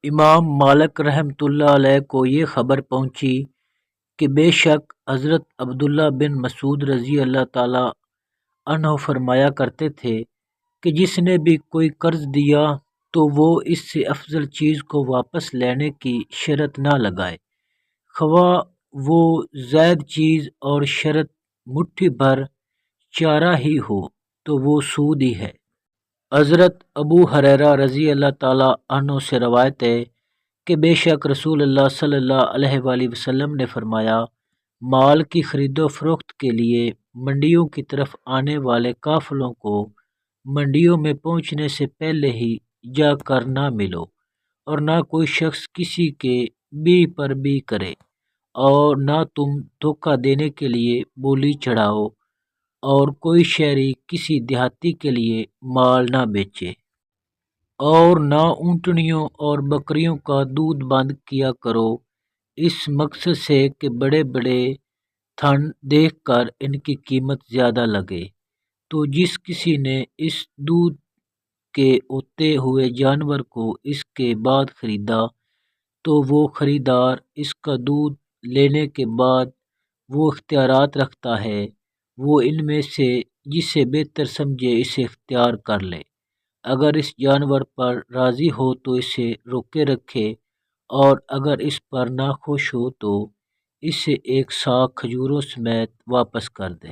امام مالک رحمۃ اللہ علیہ کو یہ خبر پہنچی کہ بے شک حضرت عبداللہ بن مسعود رضی اللہ تعالیٰ عنہ فرمایا کرتے تھے کہ جس نے بھی کوئی قرض دیا تو وہ اس سے افضل چیز کو واپس لینے کی شرط نہ لگائے، خواہ وہ زائد چیز، اور شرط مٹھی بھر چارہ ہی ہو تو وہ سود ہی ہے۔ حضرت ابو ہریرہ رضی اللہ تعالیٰ عنہ سے روایت ہے کہ بے شک رسول اللہ صلی اللہ علیہ وآلہ وسلم نے فرمایا، مال کی خرید و فروخت کے لیے منڈیوں کی طرف آنے والے قافلوں کو منڈیوں میں پہنچنے سے پہلے ہی جا کر نہ ملو، اور نہ کوئی شخص کسی کے بی پر بی کرے، اور نہ تم دھوکہ دینے کے لیے بولی چڑھاؤ، اور کوئی شہری کسی دیہاتی کے لیے مال نہ بیچے، اور نہ اونٹنیوں اور بکریوں کا دودھ بند کیا کرو، اس مقصد سے کہ بڑے بڑے تھن دیکھ کر ان کی قیمت زیادہ لگے۔ تو جس کسی نے اس دودھ کے ہوتے ہوئے جانور کو اس کے بعد خریدا تو وہ خریدار اس کا دودھ لینے کے بعد وہ اختیارات رکھتا ہے، وہ ان میں سے جسے بہتر سمجھے اسے اختیار کر لے، اگر اس جانور پر راضی ہو تو اسے روکے رکھے، اور اگر اس پر ناخوش ہو تو اسے ایک ساکھ کھجوروں سمیت واپس کر دے۔